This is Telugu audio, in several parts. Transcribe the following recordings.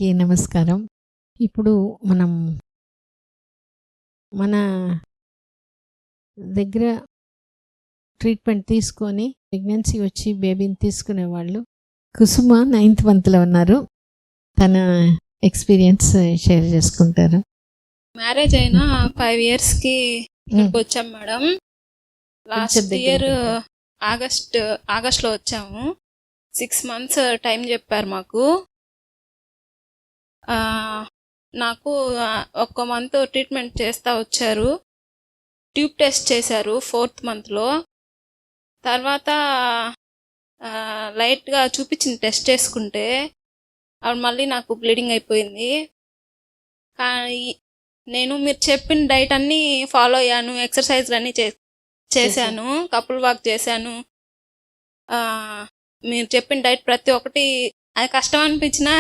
అందరికీ నమస్కారం. ఇప్పుడు మనం మన దగ్గర ట్రీట్మెంట్ తీసుకొని ప్రెగ్నెన్సీ వచ్చి బేబీని తీసుకునేవాళ్ళు. కుసుమ 9th మంత్లో ఉన్నారు. తన ఎక్స్పీరియన్స్ షేర్ చేసుకుంటారు. మ్యారేజ్ అయినా 5 ఇయర్స్కి ఇక్కడికి వచ్చాం మేడం. లాస్ట్ ఇయర్ ఆగస్ట్లో వచ్చాము. 6 months టైం చెప్పారు మాకు. నాకు 1 month ట్రీట్మెంట్ చేస్తూ వచ్చారు. ట్యూబ్ టెస్ట్ చేశారు 4th monthలో. తర్వాత లైట్గా చూపించింది టెస్ట్ చేసుకుంటే, అప్పుడు మళ్ళీ నాకు బ్లీడింగ్ అయిపోయింది. కానీ నేను మీరు చెప్పిన డైట్ అన్నీ ఫాలో అయ్యాను, ఎక్సర్సైజ్లు అన్నీ చేశాను, కపుల్ వాక్ చేశాను. మీరు చెప్పిన డైట్ ప్రతి ఒక్కటి అది కష్టం అనిపించినా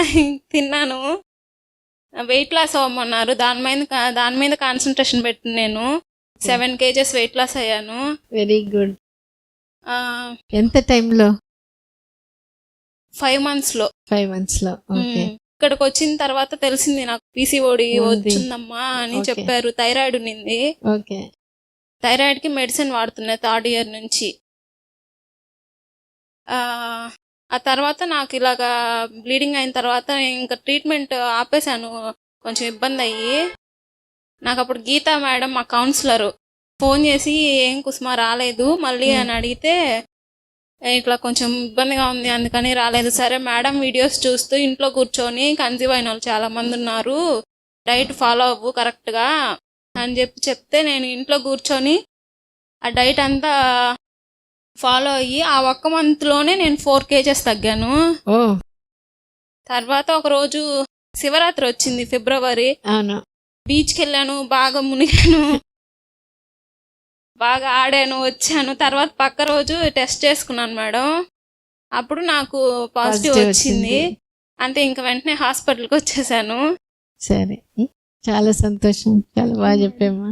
తిన్నాను. వెయిట్ లాస్ అవ్వమన్నారు, దాని మీద కాన్సన్ట్రేషన్ పెట్టిన నేను 7 kgs వెయిట్ లాస్ అయ్యాను. Very good. ఎంత టైంలో? 5 monthsలో. 5 monthsలో. ఓకే. ఇక్కడికి వచ్చిన తర్వాత తెలిసింది నాకు PCOD వచ్చిందమ్మా అని చెప్పారు. థైరాయిడ్ ఉన్నింది. ఓకే. థైరాయిడ్కి మెడిసిన్ వాడుతున్నా 3rd year నుంచి. ఆ తర్వాత నాకు ఇలాగా బ్లీడింగ్ అయిన తర్వాత ఇంకా ట్రీట్మెంట్ ఆపేశాను. కొంచెం ఇబ్బంది అయ్యి నాకు అప్పుడు గీతా మేడం మా కౌన్సిలర్ ఫోన్ చేసి ఏం కుసుమ రాలేదు మళ్ళీ అని అడిగితే, ఇట్లా కొంచెం ఇబ్బందిగా ఉంది అందుకని రాలేదు. సరే మేడం, వీడియోస్ చూస్తూ ఇంట్లో కూర్చొని కన్సీవ్ అయిన వాళ్ళు చాలా మంది ఉన్నారు, డైట్ ఫాలో అవ్వు కరెక్ట్గా అని చెప్తే నేను ఇంట్లో కూర్చొని ఆ డైట్ అంతా ఫాలో అయ్యి ఆ 1 monthలోనే నేను 4 kgs తగ్గాను. తర్వాత ఒకరోజు శివరాత్రి వచ్చింది, ఫిబ్రవరి. బీచ్కి వెళ్ళాను, బాగా మునిగాను, బాగా ఆడాను, వచ్చాను. తర్వాత పక్క రోజు టెస్ట్ చేసుకున్నాను మేడం. అప్పుడు నాకు పాజిటివ్ వచ్చింది. అంతే, ఇంకా వెంటనే హాస్పిటల్కి వచ్చేసాను. సరే, చాలా సంతోషం, చాలా బాగా చెప్పామా.